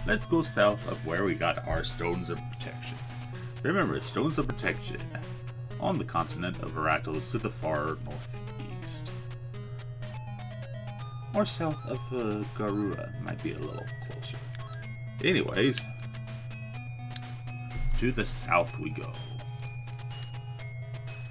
let's go south of where we got our Stones of Protection. Remember, Stones of Protection on the continent of Aratos to the far northeast. Or south of Garura, might be a little closer. Anyways, to the south we go.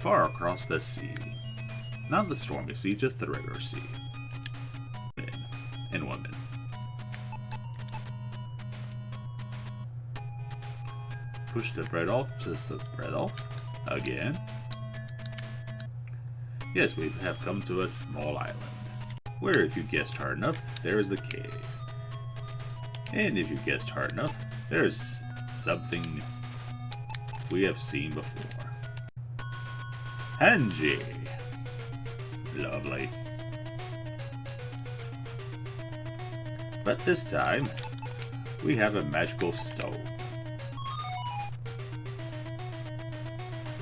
Far across the sea. Not the stormy sea, just the regular sea. Men and women. Push the bread off, just the bread off. Again. Yes, we have come to a small island. Where, if you guessed hard enough, there is the cave. And if you guessed hard enough, there is something we have seen before. Hanji. Lovely. But this time, we have a magical stone.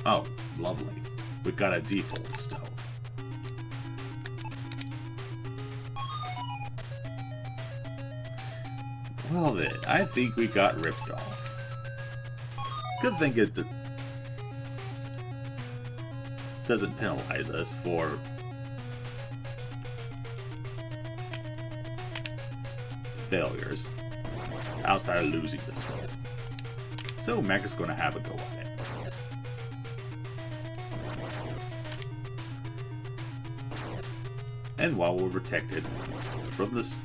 Oh, lovely. We got a default stone. Well then, I think we got ripped off. Good thing it doesn't penalize us for failures outside of losing the stone. So Mac is going to have a go at it. And while we're protected from this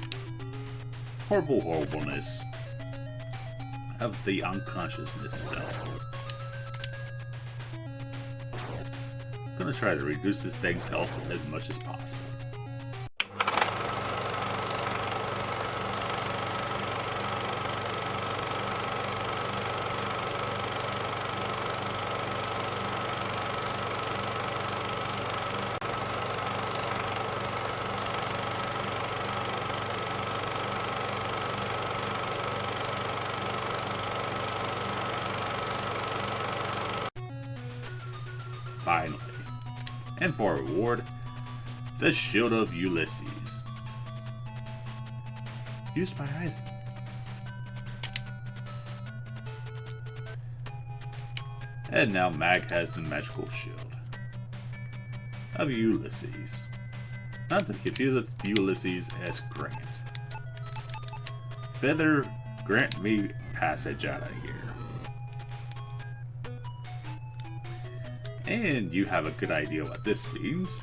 horribleness of the unconsciousness spell, I'm gonna try to reduce this thing's health as much as possible. Finally. And for a reward, the Shield of Ulysses. Used by Isaac. And now Mag has the magical shield of Ulysses. Not to confuse with Ulysses S. Grant. Feather, grant me passage out of here. And you have a good idea what this means.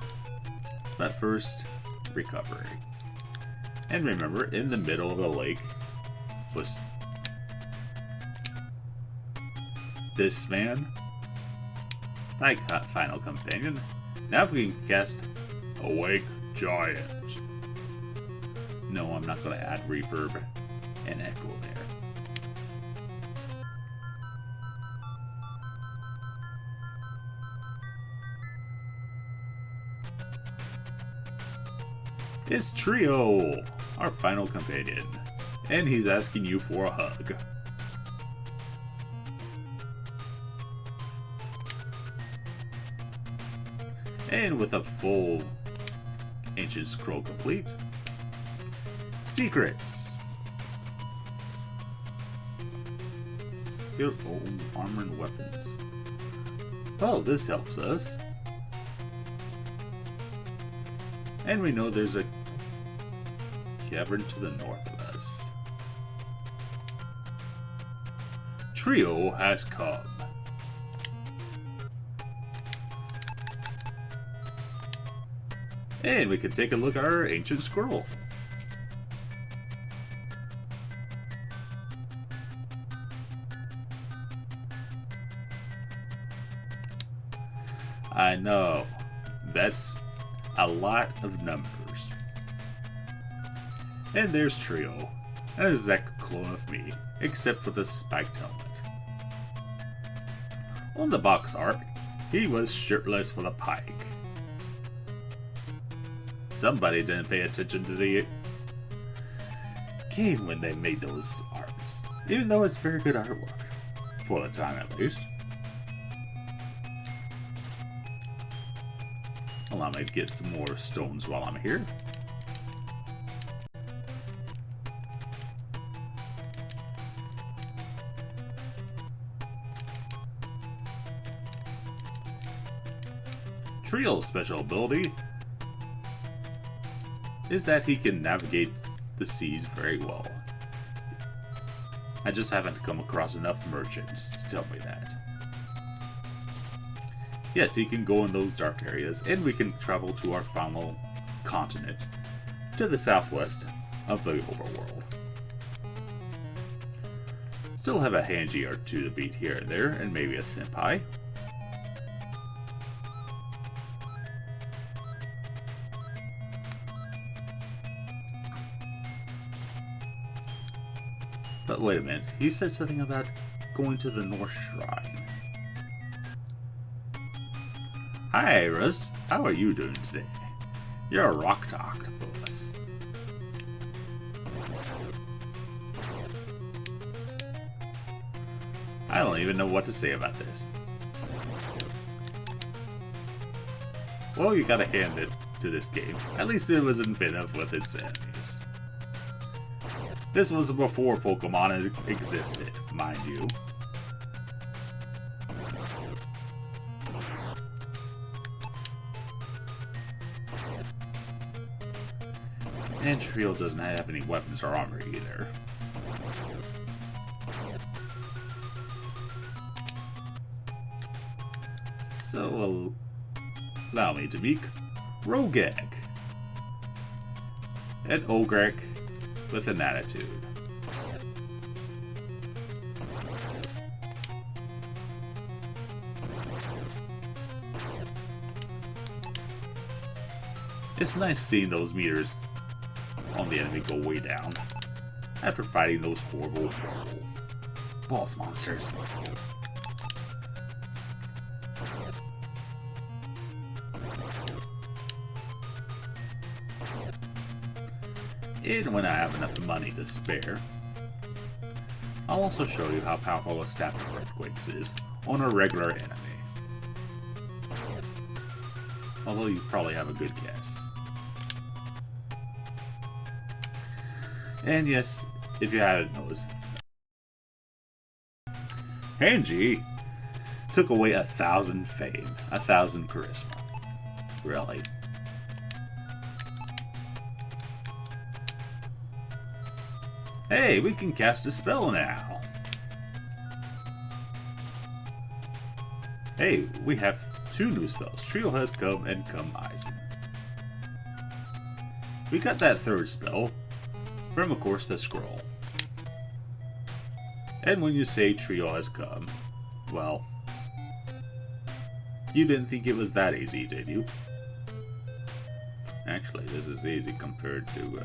But first, recovery. And remember, in the middle of the lake was this man, my final companion. Now we can cast Awake Giant. No, I'm not going to add reverb and echo there. It's Trio, our final companion, and he's asking you for a hug. And with a full ancient scroll complete, secrets. Beautiful armor and weapons. Well, this helps us. And we know there's a cavern to the north of us. Trio has come. And we can take a look at our ancient scroll. I know. That's a lot of numbers. And there's Trio, an exact clone of me, except for the spiked helmet. On the box art, he was shirtless for the pike. Somebody didn't pay attention to the game when they made those arts, even though it's very good artwork, for the time at least. Allow me to get some more stones while I'm here. Trio's special ability is that he can navigate the seas very well. I just haven't come across enough merchants to tell me that. Yes, he can go in those dark areas, and we can travel to our final continent, to the southwest of the overworld. Still have a Hanji or two to beat here and there, and maybe a senpai. But wait a minute, he said something about going to the North Shrine. Hi, Iris. How are you doing today? You're a rock octopus. I don't even know what to say about this. Well, you gotta hand it to this game. At least it was inventive with its enemies. This was before Pokemon existed, mind you. And Trio doesn't have any weapons or armor either. So, allow me to meet Rogek. An Ogrek with an attitude. It's nice seeing those meters on the enemy go way down after fighting those horrible boss monsters. And when I have enough money to spare, I'll also show you how powerful a staff of earthquakes is on a regular enemy. Although you probably have a good guess. And yes, if you hadn't noticed, Hanji took away 1,000 fame, 1,000 charisma. Really? Hey, we can cast a spell now. Hey, we have 2 new spells. Trio has come and come Eisen. We got that 3rd spell from, of course, the scroll. And when you say Trio has come, well, you didn't think it was that easy, did you? Actually, this is easy compared to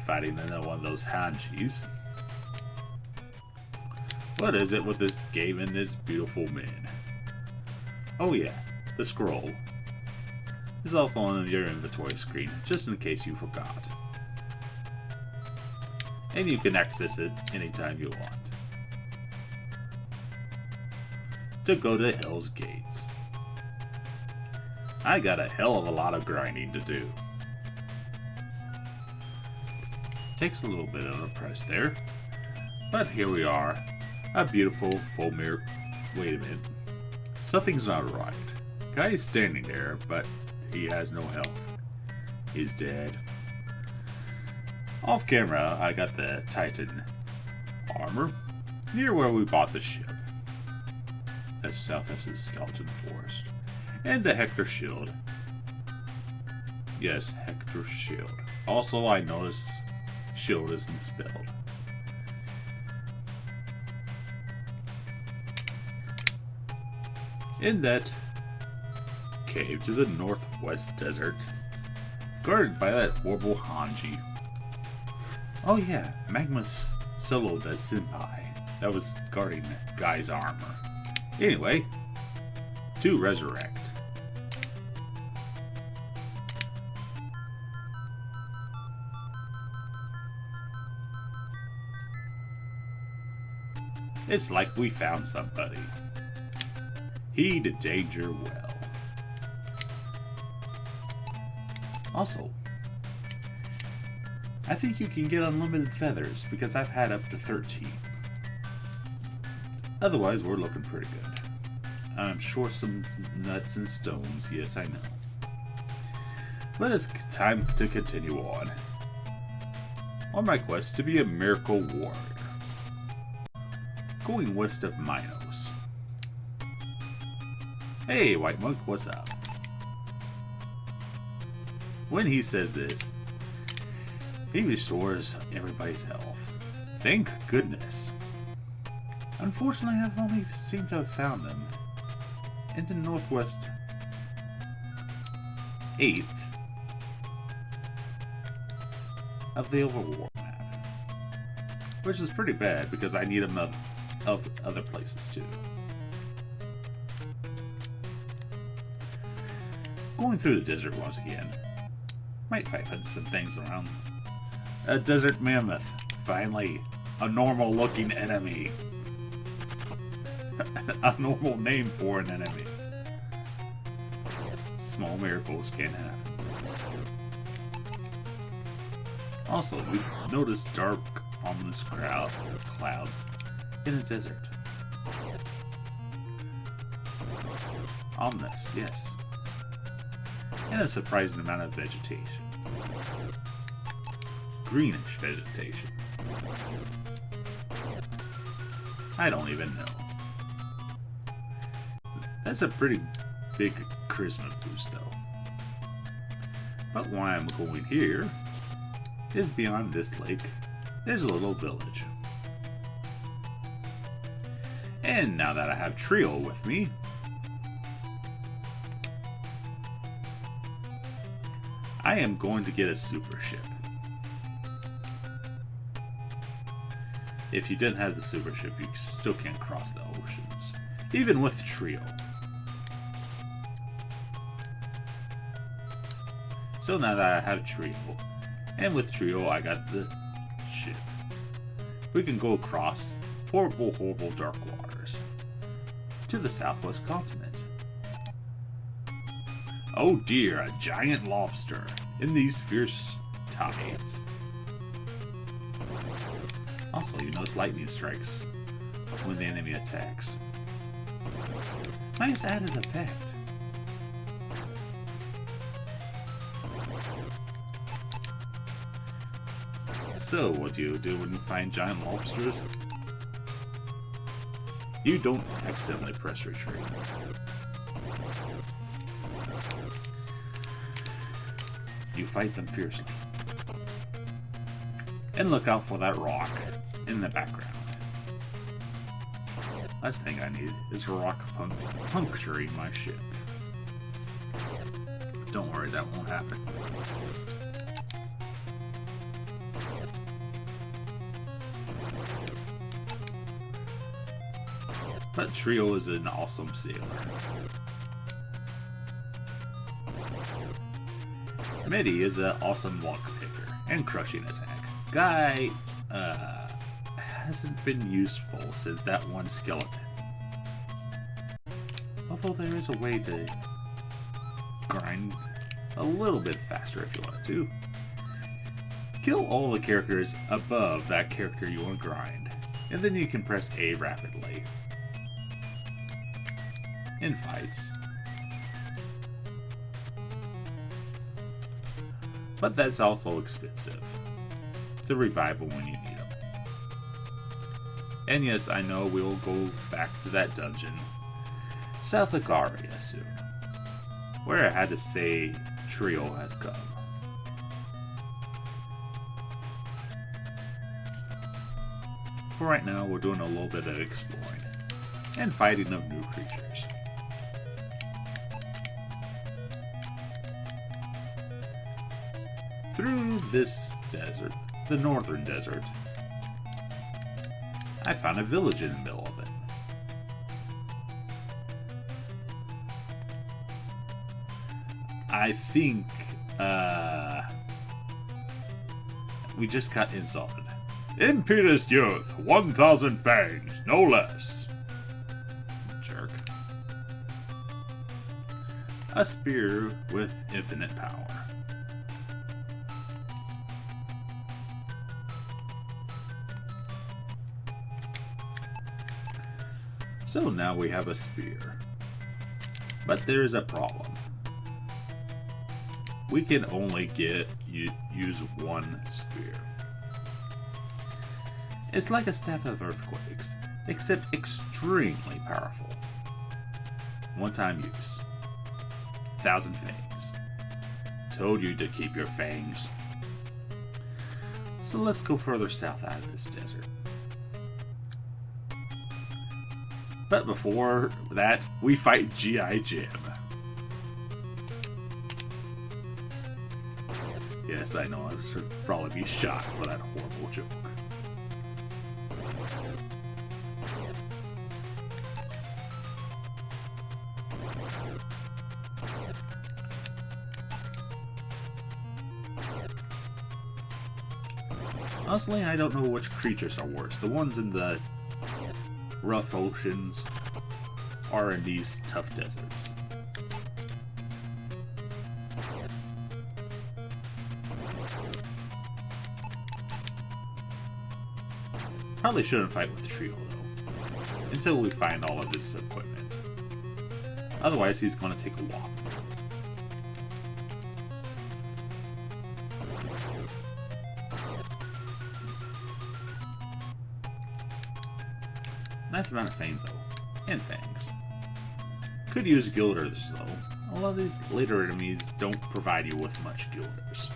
fighting another one of those Hanjis. What is it with this game and this beautiful man? Oh yeah, the scroll is also on your inventory screen, just in case you forgot. And you can access it anytime you want. To go to Hell's Gates. I got a hell of a lot of grinding to do. Takes a little bit of a press there, but here we are. A beautiful full mirror. Wait a minute. Something's not right. Guy is standing there, but he has no health. He's dead. Off camera, I got the Titan armor near where we bought the ship. That's south of the Skeleton Forest. And the Hector shield. Yes, Hector shield. Also, I noticed shield isn't spelled. In that cave to the northwest desert, guarded by that horrible Hanji. Oh yeah, Magma's soloed that senpai that was guarding Guy's armor. Anyway, to resurrect. It's like we found somebody. Heed danger well. Also, I think you can get unlimited feathers because I've had up to 13. Otherwise, we're looking pretty good. I'm sure some nuts and stones. Yes, I know. But it's time to continue on my quest to be a miracle warrior. Going west of Minos. Hey, White Monk, what's up? When he says this, he restores everybody's health. Thank goodness. Unfortunately, I've only seemed to have found them in the northwest 8th of the overworld map, which is pretty bad because I need them of other places too. Going through the desert once again. Might find some things around. A desert mammoth. Finally, a normal looking enemy. A normal name for an enemy. Small miracles can happen. Also, we noticed dark, ominous clouds in a desert. Ominous, yes. And a surprising amount of vegetation. Greenish vegetation. I don't even know. That's a pretty big charisma boost, though. But why I'm going here is beyond this lake, there's a little village. And now that I have Trio with me, I am going to get a super ship. If you didn't have the super ship, you still can't cross the oceans, even with Trio. So now that I have Trio, and with Trio I got the ship, we can go across horrible, horrible dark waters to the southwest continent. Oh dear, a giant lobster in these fierce tides. Also, you notice lightning strikes when the enemy attacks. Nice added effect. So, what do you do when you find giant lobsters? You don't accidentally press retreat. You fight them fiercely. And look out for that rock in the background. Last thing I need is a rock puncturing my ship. Don't worry, that won't happen. But Trio is an awesome sailor. Midi is an awesome lock picker and crushing attack. Guy hasn't been useful since that one skeleton. Although there is a way to grind a little bit faster if you want to. Kill all the characters above that character you want to grind, and then you can press A rapidly. In fights. But that's also expensive to revive them when you need them. And yes, I know we'll go back to that dungeon, South of Garia soon, where I had to say Trio has come. For right now, we're doing a little bit of exploring and fighting of new creatures. Through this desert, the northern desert, I found a village in the middle of it. I think, we just got insulted. Impetus youth, 1,000 fangs, no less. Jerk. A spear with infinite power. So now we have a spear. But there is a problem. We can only use one spear. It's like a staff of earthquakes, except extremely powerful. One-time use. 1,000 fangs. Told you to keep your fangs. So let's go further south out of this desert. But before that, we fight GiJim. Yes, I know I should probably be shot for that horrible joke. Honestly, I don't know which creatures are worse. The ones in the rough oceans or in these tough deserts. Probably shouldn't fight with Trio though, until we find all of his equipment. Otherwise, he's going to take a walk. Nice amount of fame though, and fangs. Could use guilders though. A lot of these later enemies don't provide you with much guilders.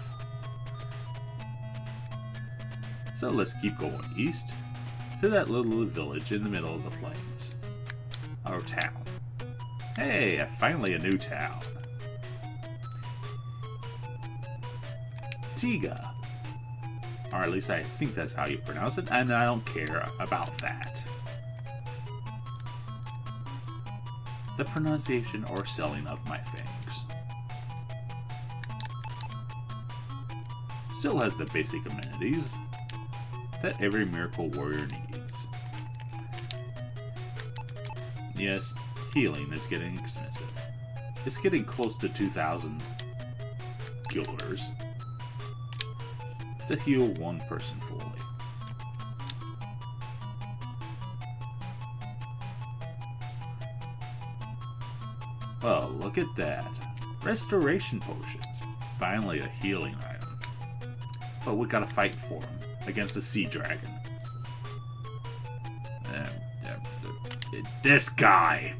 So let's keep going east to that little village in the middle of the plains. Our town. Hey, finally a new town. Tiga. Or at least I think that's how you pronounce it, and I don't care about that. The pronunciation or selling of my fangs. Still has the basic amenities that every miracle warrior needs. Yes, healing is getting expensive. It's getting close to 2,000 guilders to heal one person fully. Well, look at that. Restoration potions. Finally a healing item. But we gotta fight for them against a sea dragon. This guy!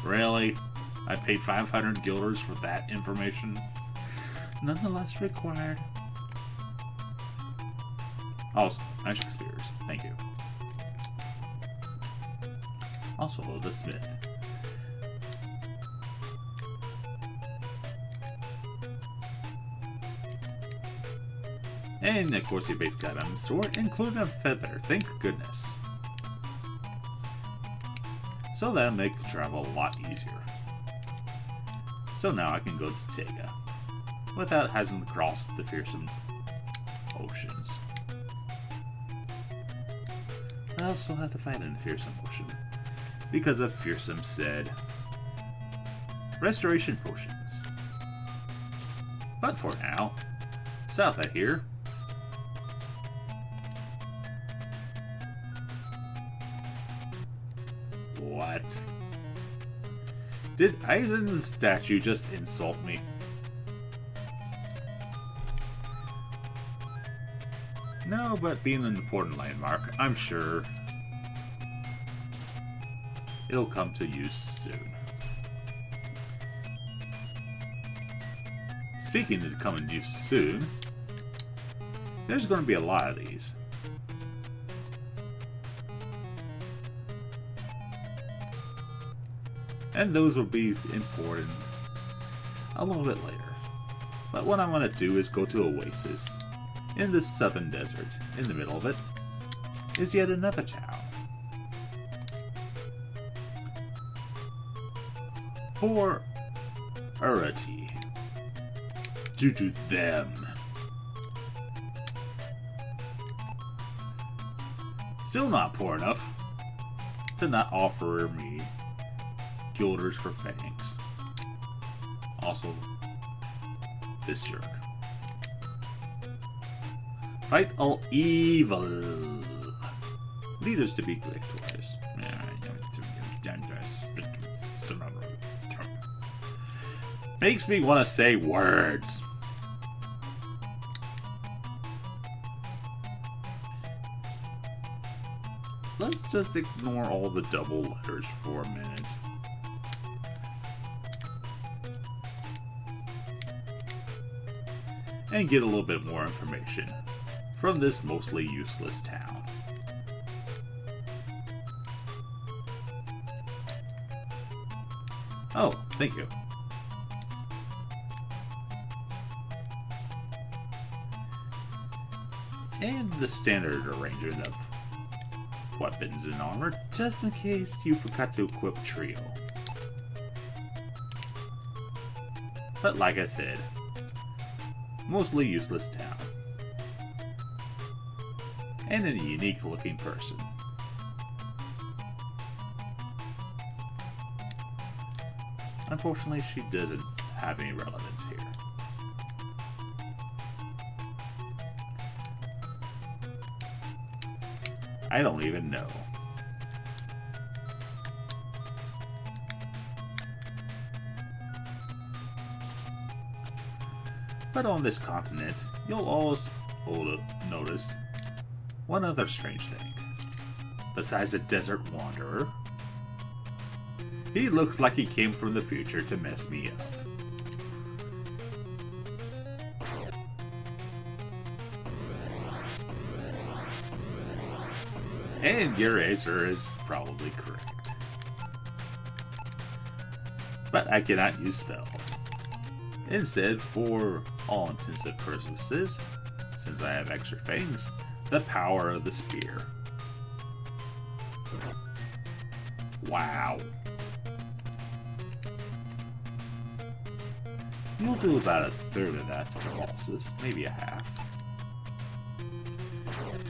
Really? I paid 500 guilders for that information? Nonetheless required. Also, magic spears. Thank you. Also, the smith. And of course, your base got on the sword, including a feather. Thank goodness. So that'll make travel a lot easier. So now I can go to Tega without having to cross the fearsome oceans. I also have to fight in the fearsome ocean because of fearsome said restoration potions. But for now, south of here. What? Did Eisen's statue just insult me? No, but being an important landmark, I'm sure it'll come to use soon. Speaking of coming to use soon, there's going to be a lot of these. And those will be important a little bit later. But what I want to do is go to Oasis in the southern desert. In the middle of it is yet another town. Poor Urati. Due to them. Still not poor enough to not offer me guilders for fangs. Also, this jerk. Fight all evil. leaders to be victorious. Makes me want to say words. Let's just ignore all the double letters for a minute. And get a little bit more information from this mostly useless town. Oh, thank you. And the standard arrangement of weapons and armor, just in case you forgot to equip Trio. But like I said, mostly useless town. And a unique looking person. Unfortunately, she doesn't have any relevance here. I don't even know. But on this continent, you'll always notice one other strange thing. Besides a desert wanderer, he looks like he came from the future to mess me up. And your answer is probably correct. But I cannot use spells. Instead, for all intensive purposes, since I have extra fangs, the power of the spear. Wow. You'll do about a third of that to the bosses, maybe a half.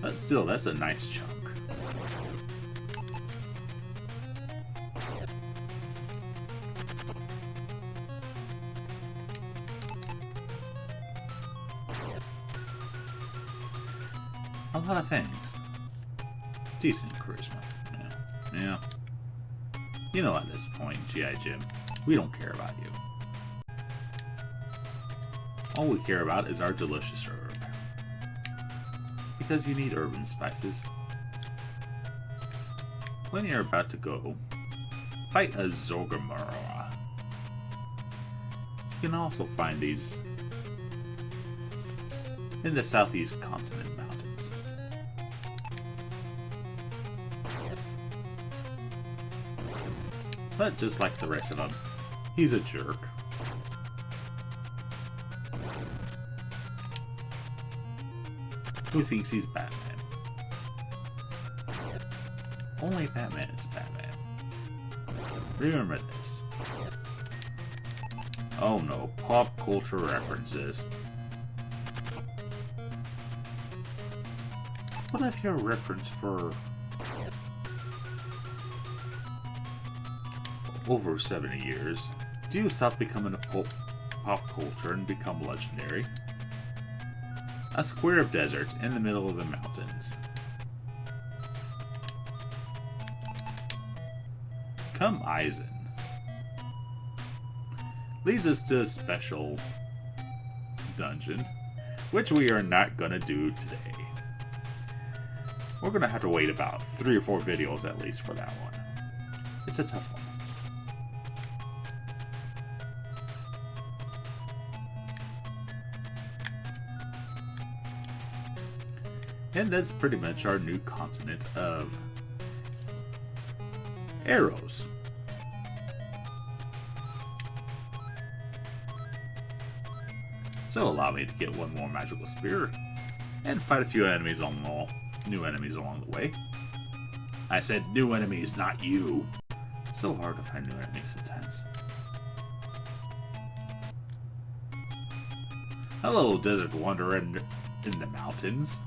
But still, that's a nice chunk. A lot of things. Decent charisma. Yeah. You know, at this point, GiJim, we don't care about you. All we care about is our delicious herb. Because you need herb and spices. When you're about to go, fight a Zorgamura. You can also find these in the southeast continent mountains. But just like the rest of them, he's a jerk. Who thinks he's Batman? Only Batman is Batman. Remember this. Oh no, pop culture references. What if your reference for over 70 years? Do you stop becoming a pop culture and become legendary? A square of desert in the middle of the mountains. Come Eisen. Leads us to a special dungeon, which we are not going to do today. We're going to have to wait about 3 or 4 videos at least for that one. It's a tough one. And that's pretty much our new continent of arrows. So allow me to get one more magical spear and fight a few enemies new enemies along the way. I said new enemies, not you. So hard to find new enemies sometimes. Hello, desert wanderer in the mountains.